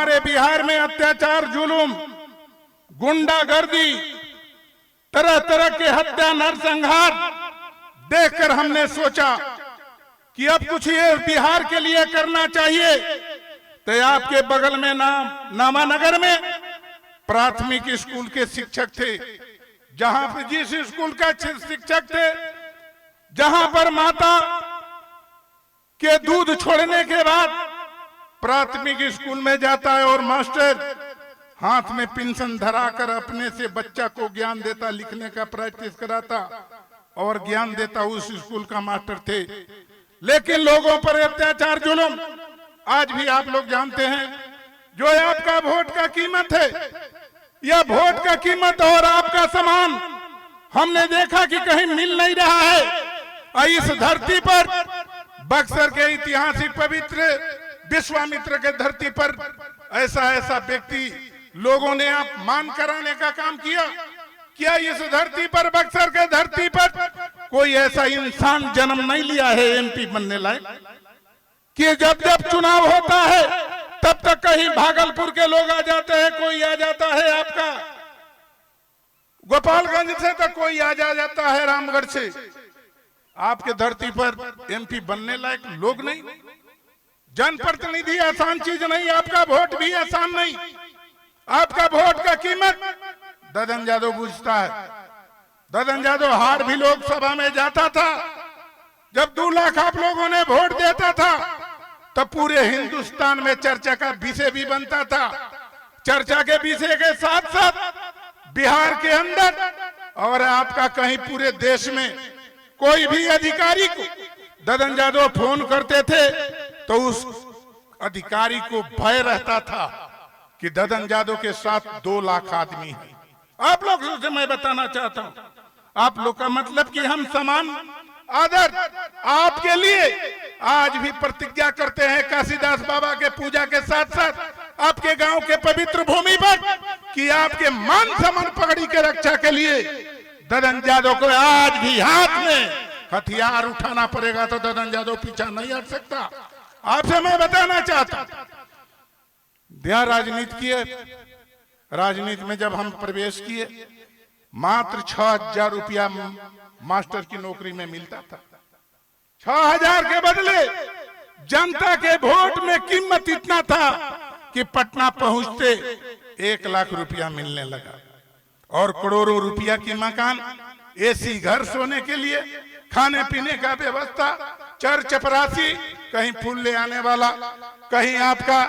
हमारे बिहार में अत्याचार, जुलूम, गुंडागर्दी, तरह तरह के हत्या, नरसंहार देखकर हमने सोचा कि अब कुछ ये बिहार के लिए करना चाहिए। तो आपके बगल में नामानगर में प्राथमिक स्कूल के शिक्षक थे, जहां पर जिस स्कूल का शिक्षक थे, जहां पर माता के दूध छोड़ने के बाद प्राथमिक स्कूल में जाता है और मास्टर हाथ में पेंसिल धराकर अपने से बच्चा को ज्ञान देता, लिखने का प्रैक्टिस कराता और ज्ञान देता, उस स्कूल का मास्टर थे। लेकिन लोगों पर अत्याचार, जुल्म आज भी आप लोग जानते हैं। जो आपका वोट का कीमत है, यह वोट का कीमत और आपका सम्मान हमने देखा कि कहीं मिल नहीं रहा है। इस धरती पर, बक्सर के ऐतिहासिक पवित्र विश्वामित्र के धरती पर ऐसा व्यक्ति लोगों ने अपमान कराने का काम किया। क्या इस धरती पर, बक्सर के धरती पर कोई ऐसा इंसान जन्म नहीं लिया है एमपी बनने लायक कि जब जब चुनाव होता है तब तक कहीं भागलपुर के लोग आ जाते हैं, कोई आ जाता है आपका गोपालगंज से, तो कोई आ जाता है रामगढ़ से। आपके धरती पर एमपी बनने लायक लोग नहीं। जनप्रतिनिधि आसान चीज नहीं, आपका वोट भी आसान नहीं। आपका वोट का कीमत ददन यादव बुझता है। ददन यादव हार भी लोकसभा में जाता था। जब 2 लाख आप लोगों ने वोट देता था तो पूरे हिंदुस्तान में चर्चा का विषय भी बनता था। चर्चा के विषय के साथ साथ बिहार के अंदर और आपका कहीं पूरे देश में कोई भी अधिकारी को ददन यादव फोन करते थे तो उस अधिकारी को भय रहता था कि ददन यादव के साथ 2 लाख आदमी हैं। आप लोग से मैं बताना चाहता हूं, आप लोग का मतलब कि हम समान आदर आपके लिए आज भी प्रतिज्ञा करते हैं काशीदास बाबा के पूजा के साथ साथ आपके गांव के पवित्र भूमि पर कि आपके मान सम्मान पगड़ी के रक्षा के लिए ददन यादव को आज भी हाथ में हथियार उठाना पड़ेगा। तो ददन यादव पीछा नहीं हट सकता। आपसे मैं बताना चाहता हूं, यह राजनीति किए, राजनीति में जब हम प्रवेश किए मात्र 6,000 रुपया मास्टर की नौकरी में मिलता था। 6,000 के बदले जनता के वोट में कीमत इतना था कि पटना पहुंचते 1 लाख रुपया मिलने लगा और करोड़ों रुपया की मकान, एसी घर, सोने के लिए, खाने पीने का व्यवस्था, चर चपरासी, कहीं फूल ले आने वाला, कहीं आपका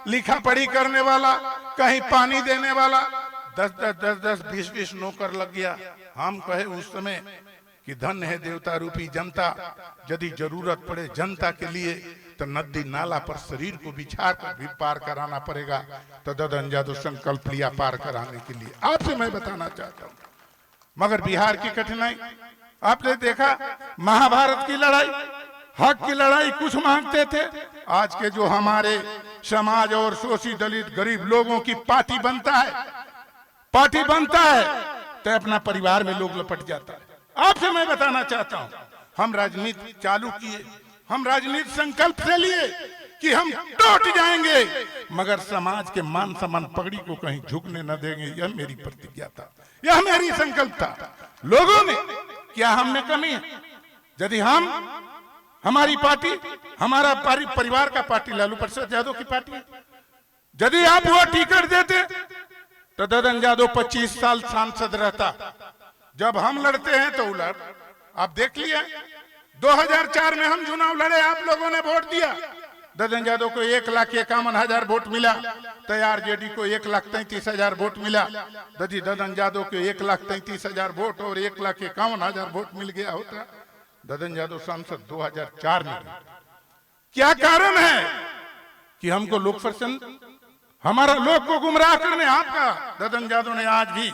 लिखा पढ़ी करने वाला, कहीं पानी देने वाला, 10, 20 नौकर लग गया। हम कहे उस समय कि धन है देवता रूपी जनता, यदि जरूरत पड़े जनता के लिए तो नदी नाला पर शरीर को बिछा कर भी पार कराना पड़ेगा। तो ददन यादव संकल्प लिया पार कराने के लिए। आपसे मैं बताना चाहता हूँ, मगर बिहार की कठिनाई आपने देखा। महाभारत की लड़ाई, हक की लड़ाई कुछ मांगते थे। आज के जो हमारे समाज और शोषित दलित गरीब लोगों की पार्टी बनता है तो अपना परिवार में लोग लपट जाता है। आपसे मैं बताना चाहता हूं, हम राजनीति चालू किए, हम राजनीति संकल्प से लिए कि हम टूट जाएंगे मगर समाज के मान सम्मान पगड़ी को कहीं झुकने न देंगे। यह मेरी प्रतिज्ञा था, यह मेरी संकल्प था। लोगों ने क्या हमने कमी है? यदि हमारी पार्टी, हमारा परिवार का पार्टी लालू प्रसाद यादव की पार्टी है, यदि आप वो टिकट देते तो ददन यादव 25 साल सांसद रहता। जब हम लड़ते हैं तो उलट आप देख लिया। 2004 में हम चुनाव लड़े, आप लोगों ने वोट दिया। ददन यादव को 1,51,000 वोट मिला, तैयार जेडी को 1,33,000 वोट मिला। यदि ददन यादव को 1,33,000 वोट और 1,51,000 वोट मिल गया होता, ददन यादव सांसद 2004 में। क्या कारण है कि हमको लोग पसंद, हमारा लोग को गुमराह करने आपका ददन यादव ने आज भी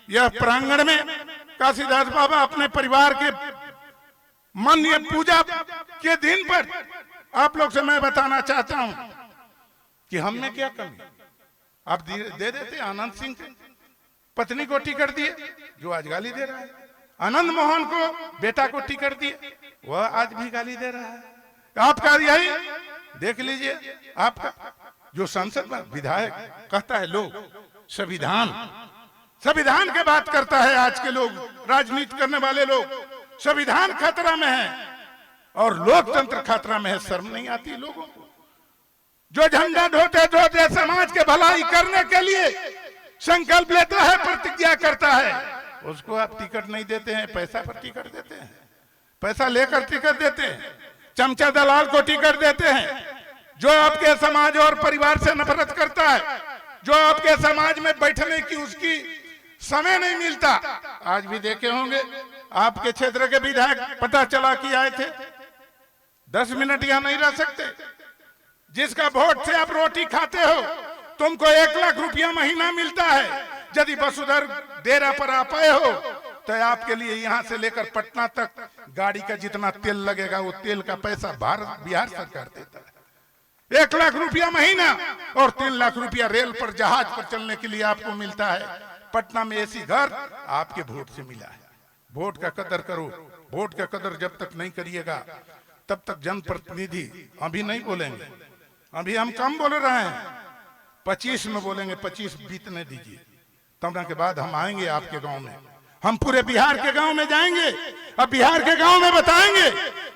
यह प्रांगण में काशीदास बाबा अपने परिवार के माननीय पूजा के दिन पर आप लोग से मैं बताना चाहता हूं कि हमने क्या कमी। आप दे देते आनंद सिंह पत्नी को टिकट दिए, जो आज गाली दे रहा है। आनंद मोहन को बेटा को टिकट दिए, वह आज भी गाली दे रहा है। आपका यही देख लीजिए, आपका जो संसद में विधायक कहता है लोग संविधान, संविधान के बात करता है। आज के लोग, राजनीति करने वाले लोग, संविधान खतरा में है और लोकतंत्र खतरा में है। शर्म नहीं आती लोगों को? जो झंडा ढोते ढोते समाज के भलाई करने के लिए संकल्प लेता है, प्रतिज्ञा करता है, उसको आप टिकट नहीं देते हैं, पैसा पर टिकट देते हैं, पैसा लेकर टिकट देते हैं, चमचा दलाल को टिकट देते हैं। जो आपके समाज और परिवार से नफरत करता है, जो आपके समाज में बैठने की उसकी समय नहीं मिलता। आज भी देखे होंगे आपके क्षेत्र के विधायक, पता चला कि आए थे, 10 मिनट यहां नहीं रह सकते। जिसका वोट से आप रोटी खाते हो, तुमको 1 लाख रुपया महीना मिलता है। यदि वसुधर डेरा पर आ पाए हो तो आपके लिए यहां से लेकर पटना तक गाड़ी का जितना तेल लगेगा, वो तेल का पैसा बिहार सरकार देता है। 1 लाख रुपया महीना और 3 लाख रुपया रेल पर, जहाज पर चलने के लिए आपको मिलता है। पटना में ऐसी घर आपके वोट से मिला है। वोट का कदर करो। वोट का कदर जब तक नहीं करिएगा तब तक जनप्रतिनिधि, अभी नहीं बोलेंगे, अभी हम कम बोल रहे हैं, 25 में बोलेंगे, 25 बीतने दीजिए, तब के बाद हम आएंगे आपके गांव में। हम पूरे बिहार के गांव में जाएंगे, अब बिहार के गांव में बताएंगे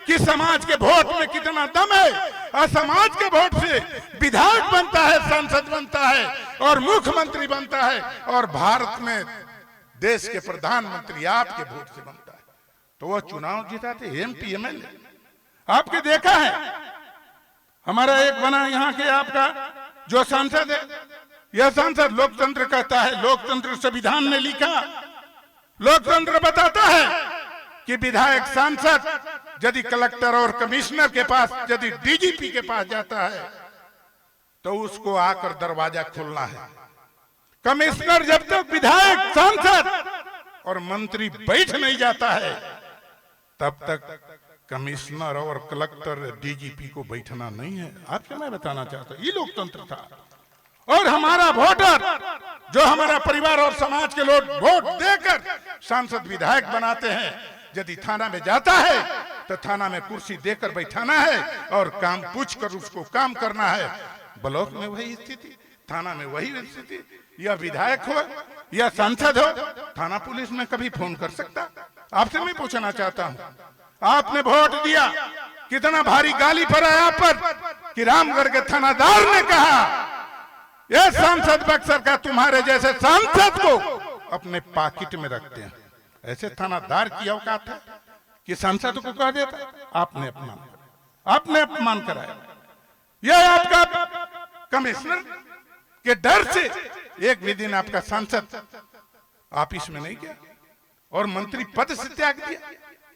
कि समाज के वोट में कितना दम है। और समाज के वोट से विधायक बनता है, सांसद बनता है और मुख्यमंत्री बनता है, और भारत में देश के प्रधानमंत्री आपके वोट से बनता है। तो वह चुनाव जिताते MP MLA आपके देखा है। हमारा एक बना यहाँ के आपका जो सांसद है, यह सांसद लोकतंत्र कहता है, लोकतंत्र संविधान में लिखा, लोकतंत्र बताता है कि विधायक सांसद यदि कलेक्टर और कमिश्नर के पास, यदि DGP के पास जाता है तो उसको आकर दरवाजा खोलना है। कमिश्नर जब तक विधायक, सांसद और मंत्री बैठ नहीं जाता है तब तक कमिश्नर और कलेक्टर DGP को बैठना नहीं है। आपसे मैं बताना चाहता हूं, ये लोकतंत्र था। और हमारा वोटर, जो हमारा परिवार और समाज के लोग वोट देकर सांसद विधायक बनाते हैं, यदि थाना में जाता है तो थाना में कुर्सी देकर बैठाना है और काम पूछकर उसको काम करना है। ब्लॉक में वही स्थिति, थाना में वही स्थिति। या विधायक हो या सांसद हो, थाना पुलिस में कभी फोन कर सकता? आपसे मैं पूछना चाहता हूँ, आपने वोट दिया, कितना भारी गाली पड़ा आप पर कि रामगढ़ के थानादार ने कहा यह सांसद बक्सर का तुम्हारे जैसे सांसद को अपने पॉकेट में रखते हैं। ऐसे थानादार की औकात है कि सांसद को कह देता? आपने अपमान कराया। यह आपका कमिश्नर के डर से एक भी दिन आपका सांसद ऑफिस में नहीं गया और मंत्री पद से त्याग दिया।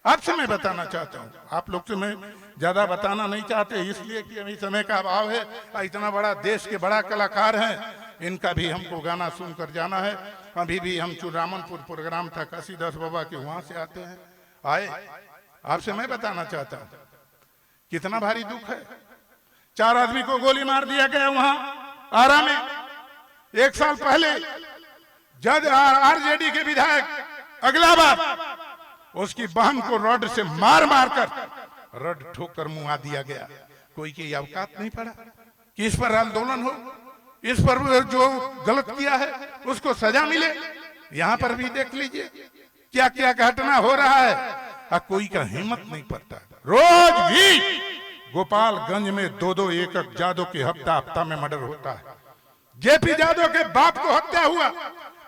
आपसे मैं बताना चाहता हूँ, आप लोग से मैं ज्यादा बताना नहीं चाहते, इसलिए कि अभी समय का अभाव है। इतना बड़ा देश के बड़ा कलाकार हैं, इनका भी हमको गाना सुनकर जाना है। अभी भी हम चुरामनपुर प्रोग्राम था काशीदास बाबा के, वहां से आते हैं, आए। आपसे मैं बताना चाहता हूँ कितना भारी दुख है। 4 आदमी को गोली मार दिया गया वहां आरा में। 1 साल पहले जज RJD के विधायक अगला बार उसकी बहन को रॉड से मार कर रॉड ठोकर मुआ दिया गया। कोई की अवकात नहीं पड़ा कि इस पर आंदोलन हो, इस पर जो गलत किया है उसको सजा मिले। यहाँ पर भी देख लीजिए क्या क्या घटना हो रहा है, कोई का हिम्मत नहीं पड़ता। रोज भी गोपालगंज में 2-2 एकक जादव के हफ्ता में मर्डर होता है। JP जादव के बाप को हत्या हुआ,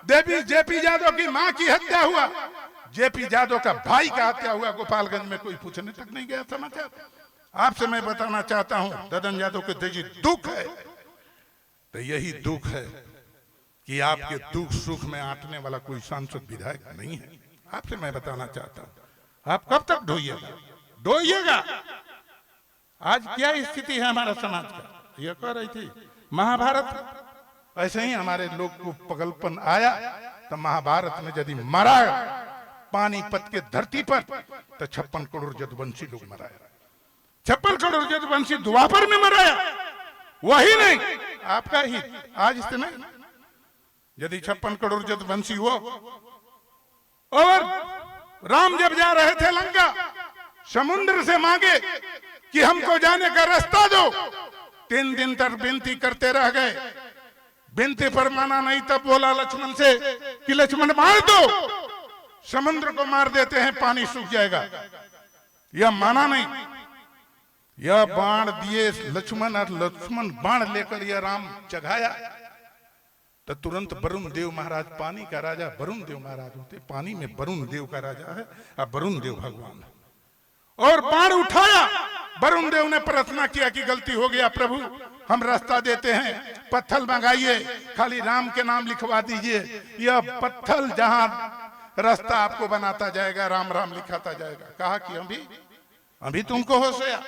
JP जादव की मां की हत्या हुआ, JP जादव का भाई का हत्या हुआ। गोपालगंज में कोई पूछने तक नहीं गया समाचार। आपसे मैं बताना चाहता हूं, ददन यादव के तेजी दुख है, तो यही दुख है कि आपके दुख सुख में आटने वाला कोई सांसद विधायक नहीं है। आपसे मैं बताना चाहता हूं, आप कब तक ढोइएगा? आज क्या स्थिति है हमारा समाज का? ये कह रही थी महाभारत, ऐसे ही हमारे लोग को पगलपन आया तो महाभारत में यदि मरा पानीपत के धरती पर तो 56 करोड़ जदुवंशी लोग मराया। 56 करोड़ जदुवंशी द्वापर में मराया। वही नहीं, आपका ही आज से नहीं, यदि 56 करोड़ जदुवंशी हो। और राम जब जा रहे थे लंका, समुद्र से मांगे कि हमको जाने का रास्ता दो, 3 दिन तक विनती करते रह गए, विनती पर माना नहीं। तब बोला लक्ष्मण से कि लक्ष्मण मार दो, समुद्र को मार देते हैं, पानी सूख जाएगा। यह माना नहीं, यह बाण दिए लक्ष्मण, और लक्ष्मण बाण लेकर यह राम जगाया तो तुरंत वरुण देव महाराज, पानी का राजा वरुण देव महाराज होते, पानी में वरुण देव का राजा है, अब वरुण देव भगवान है। और बाण उठाया, वरुण देव ने प्रार्थना किया कि गलती हो गया प्रभु, हम रास्ता देते हैं, पत्थर मंगाइए, खाली राम के नाम लिखवा दीजिए, यह पत्थर जहां रास्ता आपको बनाता जाएगा, राम राम लिखाता जाएगा। कहा कि अभी तुमको होश आया,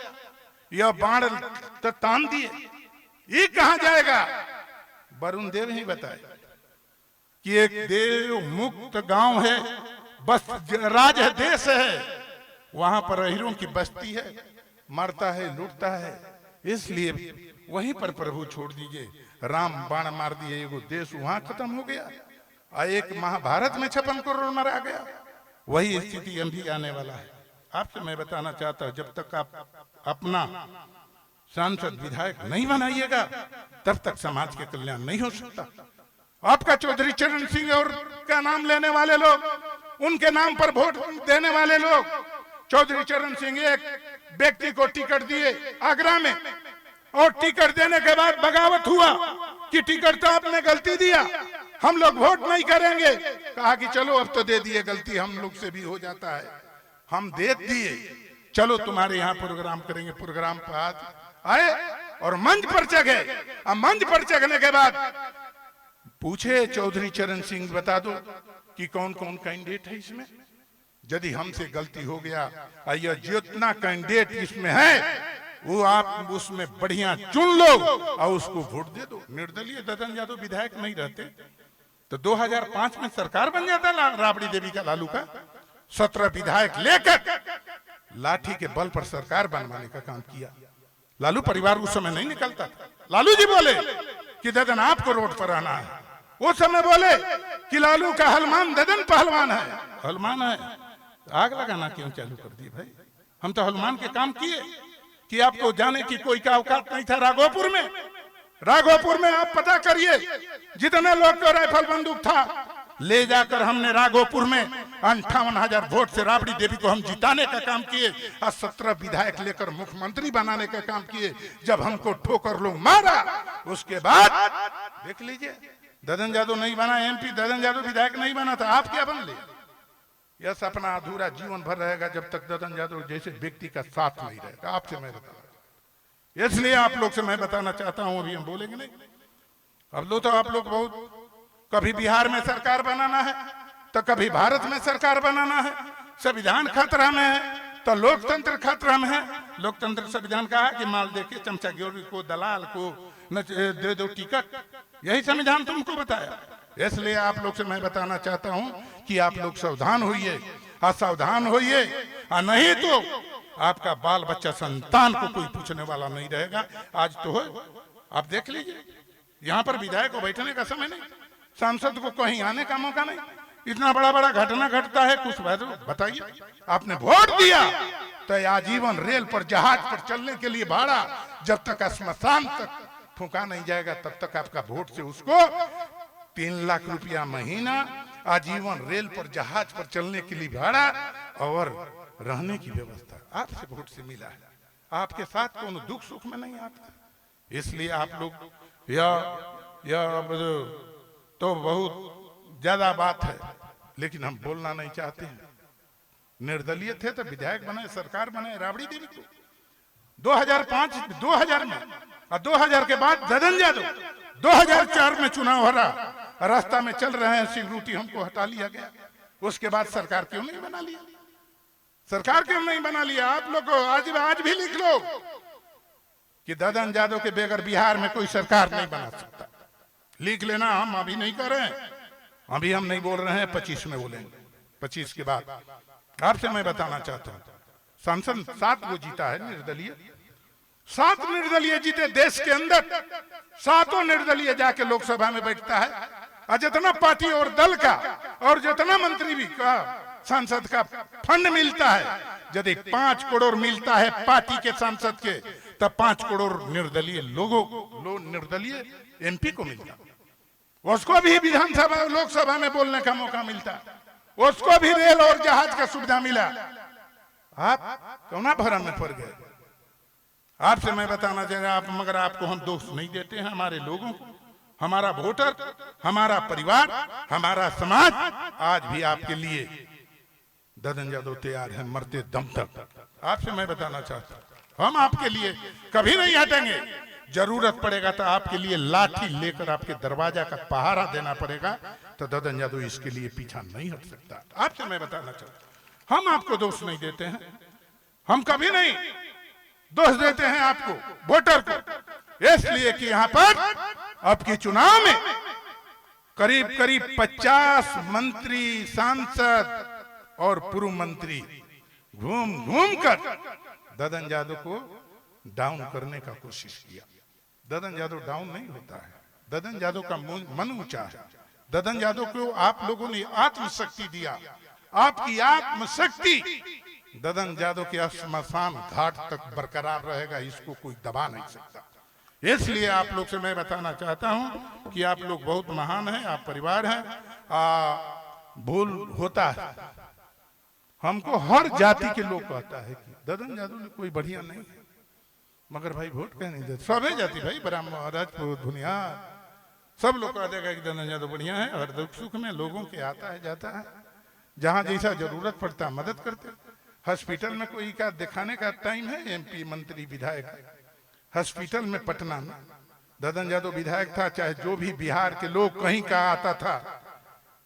यह बाण तो तान दिए, ये कहां जाएगा? वरुण देव ही बताए कि एक देव मुक्त गांव है, बस राज है, देश है, वहां पर अहिरों की बस्ती है, मरता है, लूटता है, इसलिए वहीं पर प्रभु छोड़ दीजिए। राम बाण मार दिए, एगो देश वहां खत्म हो गया, और एक महाभारत में 56 करोड़ मरा गया। वही स्थिति अभी आने वाला है। आपसे मैं बताना चाहता हूं, जब तक आप अपना सांसद विधायक नहीं बनाइएगा, तब तक समाज के कल्याण नहीं हो सकता। आपका चौधरी चरण सिंह और का नाम लेने वाले लोग, उनके नाम पर वोट देने वाले लोग, चौधरी चरण सिंह एक व्यक्ति को टिकट दिए आगरा में, और टिकट देने के बाद बगावत हुआ कि टिकट तो आपने गलती दिया, हम लोग वोट नहीं करेंगे। कहा कि चलो अब तो दे दिए, गलती हम लोग से भी हो जाता है, हम दे दिए, चलो तुम्हारे यहाँ प्रोग्राम करेंगे। प्रोग्राम पर आए और मंच पर चढ़े, और मंच पर चढ़ने के बाद पूछे चौधरी चरण सिंह बता दो कि कौन कौन कैंडिडेट है इसमें, यदि हमसे गलती हो गया, या जितना कैंडिडेट इसमें है वो आप उसमें बढ़िया चुन लो और उसको वोट दे दो। निर्दलीय ददन यादव विधायक नहीं रहते तो 2005 में सरकार बन जाता राबड़ी देवी का, लालू का 17 विधायक लेकर लाठी के बल पर सरकार बनवाने का काम किया। लालू परिवार उस समय नहीं निकलता था। लालू जी बोले कि ददन आपको रोड पर आना है, उस समय बोले कि लालू का हलमान ददन पहलवान है। हलमान है, आग लगाना क्यों चालू कर दी भाई? हम तो हलमान के काम किए कि आपको जाने की कोई का औकात नहीं था। राघोपुर में आप पता करिए, जितने लोग को राइफल बंदूक था, ले जाकर हमने राघोपुर में 58,000 वोट से राबड़ी देवी को हम जिताने का काम किए, और 17 विधायक लेकर मुख्यमंत्री बनाने का काम किए। जब हमको ठोकर लोग मारा, उसके बाद देख लीजिए, ददन यादव नहीं बना एमपी, ददन यादव विधायक नहीं बना था, आप क्या बन ले? यह सपना अधूरा जीवन भर रहेगा जब तक ददन यादव जैसे व्यक्ति का साथ नहीं रहेगा। आपसे मैं बता, इसलिए आप लोग से मैं बताना चाहता हूं, अभी हम बोलेंगे नहीं, अब लो तो आप लोग बहुत, कभी बिहार में सरकार बनाना है तो कभी भारत में सरकार बनाना है, संविधान खतरा में है तो लोकतंत्र खतरा में है। लोकतंत्र संविधान कहा कि माल देके चमचागिरी को, दलाल को न दे दो टिकट, यही संविधान तुमको बताया। इसलिए आप लोग से मैं बताना चाहता हूं कि आप लोग सावधान होइए, असावधान होइए, और नहीं तो आपका बाल बच्चा संतान को कोई पूछने वाला नहीं रहेगा। आज तो हो, आप देख लीजिए, यहाँ पर विधायक को बैठने का समय नहीं, सांसद को कहीं आने का मौका नहीं, इतना बड़ा बड़ा घटना घटता है। कुछ बताइए, आपने वोट दिया तो आजीवन रेल पर, जहाज पर चलने के लिए भाड़ा, जब तक श्मशान तक फूका नहीं जाएगा तब तक आपका वोट से उसको 3 लाख रुपया महीना, आजीवन रेल पर, जहाज पर चलने के लिए भाड़ा और रहने की व्यवस्था आपसे वोट से मिला है। आपके साथ कोनो दुख सुख में नहीं आता। इसलिए आप लोग यह तो बहुत ज्यादा बात है, लेकिन हम बोलना नहीं चाहते हैं। निर्दलीय थे तो विधायक बने, सरकार बने राबड़ी देवी को 2000 में, और 2000 के बाद ददन यादव, 2004 में चुनाव हरा, रास्ता में चल रहे हैं, सिक्योरिटी हमको हटा लिया गया। उसके बाद सरकार क्यों नहीं बना लिया? सरकार क्यों नहीं बना लिया? आप लोग आज भी लिख लो कि ददन यादव के बगैर बिहार में कोई सरकार नहीं बना सकता। लिख लेना, हम अभी नहीं कर रहे हैं, अभी हम नहीं बोल रहे हैं, 25 में बोलेंगे। 25 के बाद आपसे मैं बताना चाहता हूं, सांसद 7 वो जीता है निर्दलीय, 7 निर्दलीय जीते देश के अंदर, 7 निर्दलीय जाके लोकसभा में बैठता है। और जितना पार्टी और दल का और जितना मंत्री भी का सांसद का फंड मिलता है, यदि 5 करोड़ मिलता है पार्टी के सांसद के, तब 5 करोड़ निर्दलीय निर्दलीय एमपी को मिलता, उसको भी विधानसभा लोकसभा में बोलने का मौका मिलता, उसको भी रेल और जहाज का सुविधा मिला। आप कौना भरम में पड़ गए? आपसे मैं बताना चाह रहा, आप मगर आपको हम दोष नहीं देते हैं। हमारे लोगों को, हमारा वोटर, हमारा परिवार, हमारा समाज आज भी आपके लिए ददन यादव तैयार है मरते दम तक। आपसे मैं बताना चाहता हूं, हम आपके लिए कभी नहीं हटेंगे। जरूरत पड़ेगा तो आपके लिए लाठी लेकर आपके दरवाजा का पहारा देना पड़ेगा, तो ददन यादव इसके लिए पीछा नहीं हट सकता। आपसे मैं बताना चाहता हूं, हम आपको दोष नहीं देते हैं, हम कभी नहीं दोष देते हैं आपको वोटर को, इसलिए कि यहां पर अब के चुनाव में करीब करीब 50 मंत्री, सांसद और पूर्व मंत्री घूम घूम कर ददन यादव को डाउन करने का कोशिश किया। ददन यादव डाउन नहीं होता है, ददन यादव का मन ऊंचा है। ददन यादव को आप लोगों ने आत्मशक्ति दिया, आपकी आत्मशक्ति ददन यादव के श्मशान घाट तक बरकरार रहेगा, इसको कोई दबा नहीं सकता। इसलिए आप लोग से मैं बताना चाहता हूं कि आप लोग बहुत महान हैं, आप परिवार हैं। भूल होता है, हमको हर जाति के लोग कहता है कि ददन यादव ने कोई बढ़िया नहीं है, मगर भाई वोट कह नहीं देते। सभी जाति भाई, ब्राह्मण, राजपूत, भुनियार, सब लोग कह देगा कि ददन यादव बढ़िया है। और दुख सुख में लोगों के आता है जाता है, जहां जैसा जरूरत पड़ता है मदद करते। हॉस्पिटल में कोई का दिखाने का टाइम है? एमपी मंत्री विधायक हॉस्पिटल में पटना में ददन यादव विधायक था, चाहे जो भी बिहार के लोग कहीं का आता था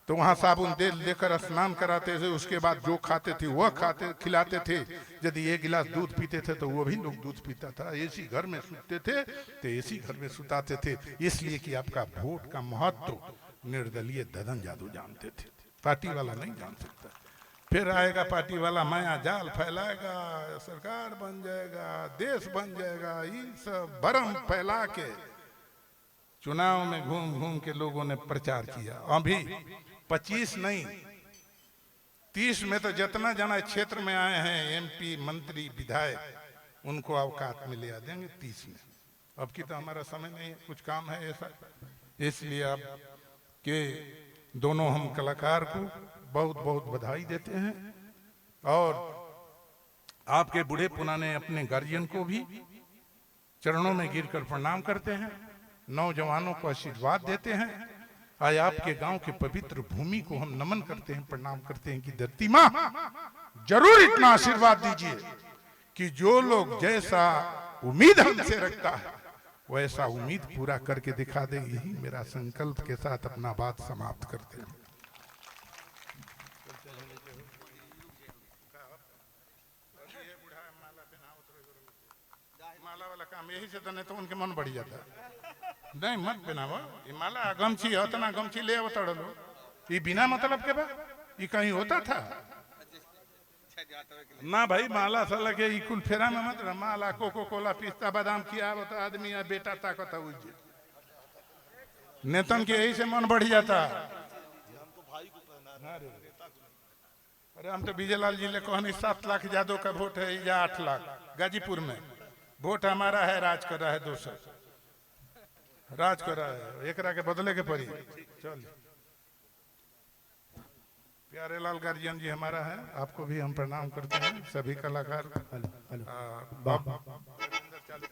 तो वहां साबुन दे लेकर स्नान कराते थे, उसके बाद जो खाते थे वह खिलाते थे। यदि 1 गिलास दूध पीते थे तो वो भी लोग दूध पीता था। एसी घर में सुतते थे तो एसी घर में सुताते थे, इसलिए कि आपका वोट का महत्व निर्दलीय ददन यादव जानते थे, पार्टी वाला नहीं जान सकता। फिर आएगा पार्टी वाला, माया जाल फैलाएगा, सरकार बन जाएगा, देश बन जाएगा, ये सब भरम फैला के चुनाव में घूम घूम के लोगों ने प्रचार किया। अभी 25 नहीं 30 में तो जितना जना क्षेत्र में आए हैं एमपी मंत्री विधायक, उनको अवकाश में ले आ देंगे 30 में। अब की तो हमारा समय नहीं है, कुछ काम है ऐसा, इसलिए आप के दोनों हम कलाकार को बहुत बहुत बधाई देते हैं। और आपके बूढ़े पुराने अपने गार्जियन को भी चरणों में गिरकर प्रणाम करते हैं, नौजवानों को आशीर्वाद देते हैं। आज आपके गांव के पवित्र भूमि को हम नमन करते हैं, प्रणाम करते हैं कि धरती माँ जरूर इतना आशीर्वाद दीजिए कि जो लोग जैसा उम्मीद हमसे रखता है वैसा उम्मीद पूरा करके दिखा दे। यही मेरा संकल्प के साथ अपना बात समाप्त करते हैं। माला वाला काम यही से तो, नहीं तो उनके मन बढ़ जाता है। नहीं मत पहनावा, ये माला गमछी है, उतना गमछी ले आवत लो, ये बिना मतलब के बा, ये कहीं होता था ना भाई। माला साला के कुल फेरा में मत, माला कोको कोला पिस्ता बादाम किया तो आदमी या बेटा ताकत उज्जे नेतन के यही से मन बढ़ जाता। अरे हम तो विजय लाल जी ने कहनी 7 लाख यादव का वोट है या 8 लाख, गाजीपुर में वोट हमारा है, राज कर रहा है, 200 राज कर रहा है, एक के बदले के पड़ी। चल प्यारे लाल गार्जियन जी हमारा है, आपको भी हम प्रणाम करते हैं, सभी कलाकार।